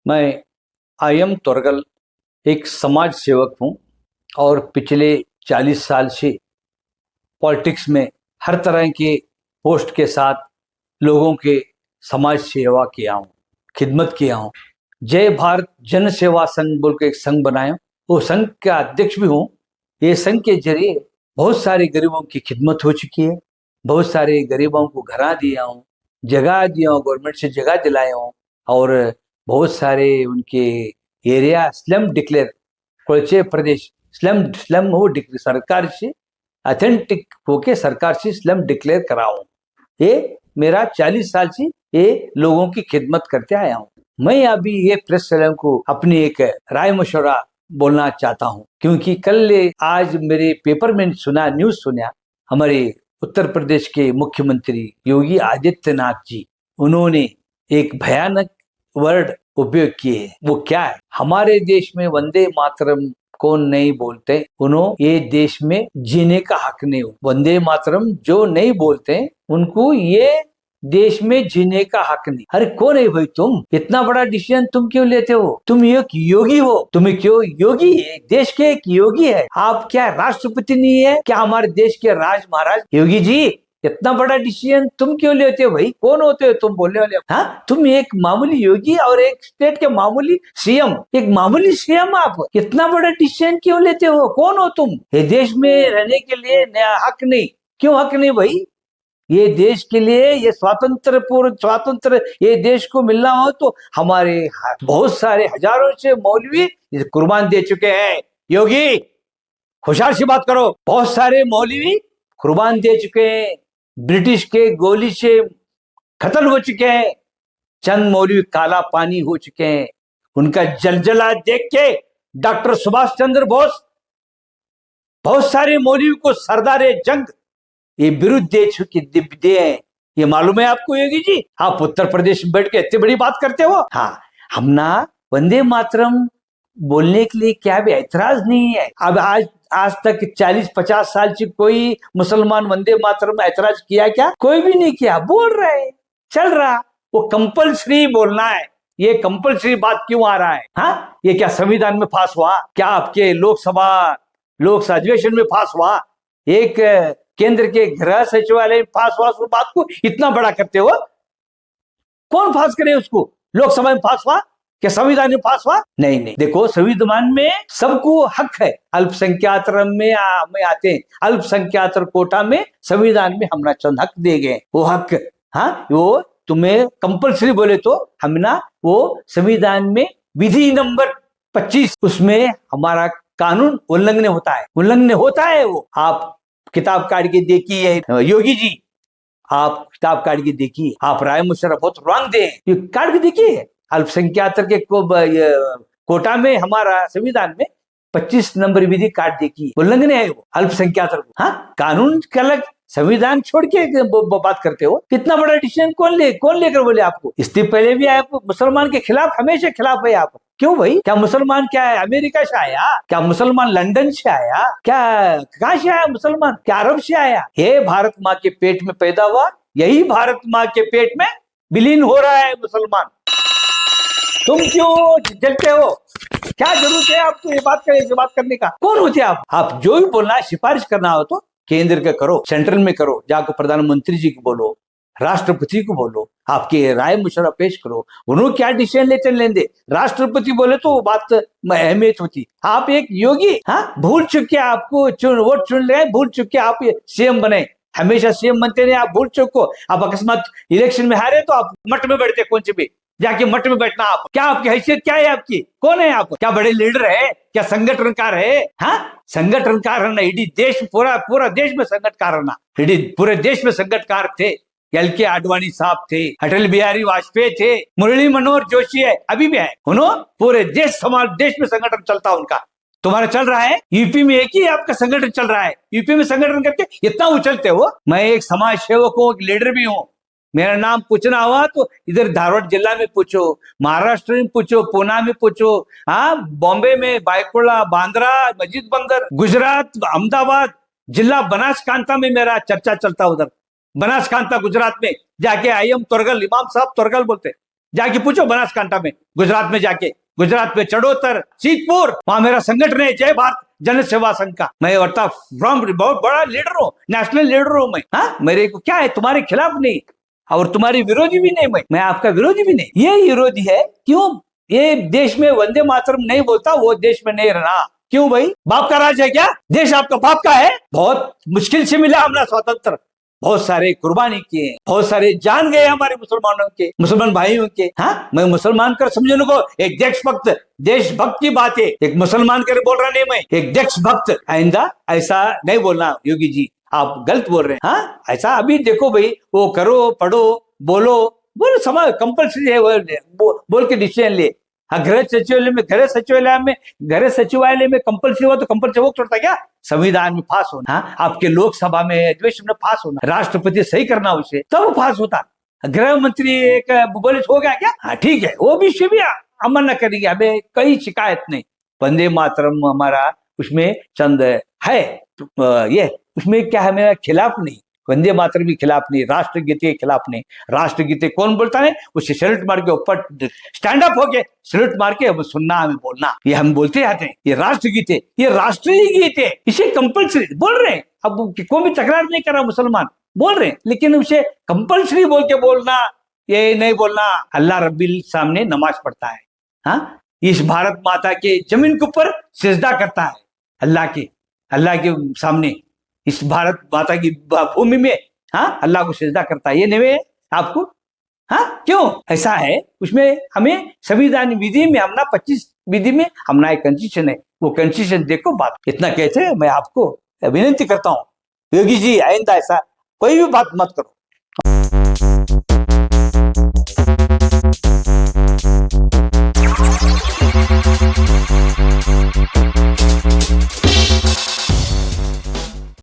मैं आई.एम. तोरगल एक समाज सेवक हूं और पिछले 40 साल से पॉलिटिक्स में हर तरह के पोस्ट के साथ लोगों के समाज सेवा किया हूं, खिदमत किया हूं। जय भारत जन सेवा संघ बोल के एक संघ बनाया, वो संघ का अध्यक्ष भी हूं। ये संघ के जरिए बहुत सारे गरीबों की खिदमत हो चुकी है, बहुत सारे गरीबों को घर दिया हूं, जगह दिया हूं, गवर्नमेंट से जगह दिलाया हूं और बहुत सारे उनके एरिया स्लम डिक्लेयर कोळचे प्रदेश स्लम स्लम हो डिक्लेयर सरकार से ऑथेंटिक होके सरकार से स्लम डिक्लेयर कराऊं। ये मेरा 40 साल से ये लोगों की खिदमत करते आया हूं। मैं अभी ये प्रेस वालों को अपनी एक राय मशवरा बोलना चाहता हूं, क्योंकि कल आज मेरे पेपर में सुना, न्यूज सुना, हमारे उत्तर प्रदेश के मुख्यमंत्री योगी आदित्यनाथ जी, उन्होंने एक भयानक वर्ड उपयोग किए। वो क्या है? हमारे देश में वंदे मातरम कौन नहीं बोलते, उन्होंने ये देश में जीने का हक नहीं हो। वंदे मातरम जो नहीं बोलते उनको ये देश में जीने का हक नहीं। अरे कौन है भाई तुम? इतना बड़ा डिसीजन तुम क्यों लेते हो? तुम एक योगी हो, तुम्हें क्यों योगी है? देश के एक योगी है आप, क्या राष्ट्रपति नहीं है क्या हमारे देश के राज महाराज? योगी जी, इतना बड़ा डिसीजन तुम क्यों लेते हो भाई? कौन होते हो तुम बोलने वाले? हाँ, तुम एक मामूली योगी और एक स्टेट के मामूली सीएम, एक मामूली सीएम, आप इतना बड़ा डिसीजन क्यों लेते हो? कौन हो तुम? ये देश में रहने के लिए नया हक नहीं? क्यों हक नहीं भाई? ये देश के लिए ये स्वातंत्र ये देश को मिलना हो तो हमारे बहुत सारे हजारों से मौलवी कुर्बान दे चुके हैं। योगी, होशियार सी बात करो। बहुत सारे मौलवी कुर्बान दे चुके हैं, ब्रिटिश के गोली से खत्म हो चुके हैं। चंद मौलवी काला पानी हो चुके हैं। उनका जलजला देख के डॉक्टर सुभाष चंद्र बोस बहुत सारे मौलवी को सरदार जंग ये विरुद्ध दे चुके दे हैं। ये मालूम है आपको योगी जी? आप उत्तर प्रदेश में बैठ के इतनी बड़ी बात करते हो। हाँ, हम ना वंदे मातरम बोलने के लिए क्या भी ऐतराज नहीं है। अब आज तक 40-50 साल से कोई मुसलमान वंदे मातरम ऐतराज किया क्या? कोई भी नहीं किया। बोल रहे, चल रहा। वो कंपल्सरी बोलना है। ये कंपल्सरी बात क्यों आ रहा है? हाँ, ये क्या संविधान में पास हुआ? क्या आपके लोकसभा अधिवेशन में पास हुआ? एक केंद्र के गृह सचिवालय में पास हुआ? उस बात को इतना बड़ा करते हो? कौन पास करे उसको? लोकसभा में पास हुआ? क्या संविधान में पास हुआ? नहीं नहीं, देखो संविधान में सबको हक है। अल्पसंख्यात में आते हैं, अल्पसंख्यात कोटा में संविधान में हमने चंद हक दे गए। वो हक, हाँ, वो तुम्हें कंपल्सरी बोले तो हम ना वो संविधान में विधि नंबर 25 उसमें हमारा कानून उल्लंघन होता है। वो आप किताब काट के देखिए योगी जी, आप किताब काट के देखिए। आप राय मुशर्रफ बहुत रॉन्ग दे, काट के देखिए। अल्पसंख्यात के कोटा में हमारा संविधान में 25 नंबर विधि काट देखिए, उल्लंघन है वो अल्पसंख्यात को। हाँ, कानून का अलग, संविधान छोड़ के बात करते हो। कितना बड़ा डिसीजन कौन लेकर बोले आपको? इससे पहले भी आप मुसलमान के खिलाफ, हमेशा खिलाफ है आप। क्यों भाई? क्या मुसलमान क्या है अमेरिका से आया? क्या मुसलमान लंदन से आया? क्या कहां से आया मुसलमान? क्या अरब से आया? ये भारत माँ के पेट में पैदा हुआ, यही भारत माँ के पेट में विलीन हो रहा है मुसलमान। तुम क्यों जलते हो? क्या जरूरत है आपको ये बात करने का? कौन होते आप? आप जो भी बोलना है, सिफारिश करना हो तो केंद्र का करो, सेंट्रल में करो, जाकर प्रधानमंत्री जी को बोलो, राष्ट्रपति को बोलो, आपके राय मुशर्रा पेश करो। उन्होंने क्या डिसीजन लेते राष्ट्रपति बोले तो वो बात अहमियत होती। आप एक योगी, हाँ, भूल चुके आपको वोट चुन रहे, भूल चुके आप सीएम बने। हमेशा सीएम बनते नहीं, आप भूल चुको। आप अकस्मात इलेक्शन में हारे तो आप मठ में बैठते, कौन से भी जाके मठ में बैठना। आप क्या, आपकी हैसियत क्या है? आपकी कौन है? आप क्या बड़े लीडर है? क्या संगठनकार है? हाँ, संगठनकार है ना, इडी देश पूरा देश में संगठनकार है ना, इडी पूरे देश में संगठनकार थे। एल.के. आडवाणी साहब थे, अटल बिहारी वाजपेयी थे, मुरली मनोहर जोशी है, अभी भी है। उन्होंने पूरे देश में संगठन चलता उनका। तुम्हारा चल रहा है यूपी में, एक ही आपका संगठन चल रहा है। यूपी में संगठन करके इतना उछलते हो। मैं एक समाज सेवक हूँ, एक लीडर भी हूँ। मेरा नाम पूछना हुआ तो इधर धारवाड़ जिला में पूछो, महाराष्ट्र में पूछो, पूना में पूछो, हाँ, बॉम्बे में बायकुला, बांद्रा, मस्जिद बंदर, गुजरात, अहमदाबाद जिला बनासकांठा में मेरा चर्चा चलता। उधर बनासकांठा गुजरात में जाके आई.एम. तोरगल, इमाम साहब तोरगल बोलते, जाके पूछो बनासकांठा में, गुजरात में जाके, गुजरात में चड़ोतर, सीतपुर, वहां मेरा संगठन है जय भारत जन सेवा संघ का। मैं वर्ता फ्रॉम बहुत बड़ा लीडर हूँ, नेशनल लीडर हूँ मैं। हाँ, मेरे को क्या है, तुम्हारे खिलाफ नहीं और तुम्हारी विरोधी भी नहीं, मैं आपका विरोधी भी नहीं। ये विरोधी है क्यों? ये देश में वंदे मातरम नहीं बोलता, वो देश में नहीं रहना। क्यों भाई, बाप का राज है क्या? देश आपका बाप का है? बहुत मुश्किल से मिला हमारा स्वतंत्र, बहुत सारे कुर्बानी किए, बहुत सारे जान गए हमारे मुसलमानों के, मुसलमान भाइयों के। हाँ, मैं मुसलमान कर समझने को एक देशभक्त की बात है, एक मुसलमान कर बोल रहा नहीं, मैं एक देशभक्त। आइंदा ऐसा नहीं बोलना योगी जी, आप गलत बोल रहे हैं। हाँ, ऐसा अभी देखो भाई, वो करो, पढ़ो, बोलो समाज कंपल्सरी है, बोल के डिसीजन ले। हाँ, गृह सचिवालय में कंपल्सरी हुआ तो कंपल्सरी वो छोड़ता क्या? संविधान में पास होना, हाँ, आपके लोकसभा में अधिवेशन में पास होना, राष्ट्रपति सही करना उसे, तब पास होता। गृह मंत्री एक बोले हो गया क्या? हाँ ठीक है, वो भी अमल न करेंगे, हमें कोई शिकायत नहीं। वंदे मातरम हमारा उसमें चंद है, ये उसमें क्या है, मेरा खिलाफ नहीं, वंदे मातरम के खिलाफ नहीं, राष्ट्रगीत के खिलाफ नहीं। राष्ट्रगीत कौन बोलता है? उसे सैल्यूट मार के ऊपर स्टैंड अप होके सैल्यूट मार के अब सुनना, हमें बोलना, ये हम बोलते रहते हैं। ये राष्ट्रगीत है, ये राष्ट्रीय गीत है, इसे कंपल्सरी बोल रहे हैं। अब कोई भी तकरार नहीं कर रहा, मुसलमान बोल रहे हैं, लेकिन उसे कंपल्सरी बोल के बोलना, ये नहीं बोलना। अल्लाह रब्बिल सामने नमाज पढ़ता है, हाँ, इस भारत माता के जमीन के ऊपर सिजदा करता है, अल्लाह के सामने, इस भारत माता की भूमि में, हाँ, अल्लाह को सिजदा करता है। ये नहीं आपको, हाँ, क्यों ऐसा है? उसमें हमें संविधान विधि में हमना 25 विधि में हमना एक कंस्टिट्यूशन है, वो कंस्टिट्यूशन देखो। बात इतना कहते हैं, मैं आपको विनती करता हूँ, योगी जी आइंदा ऐसा कोई भी बात मत करो।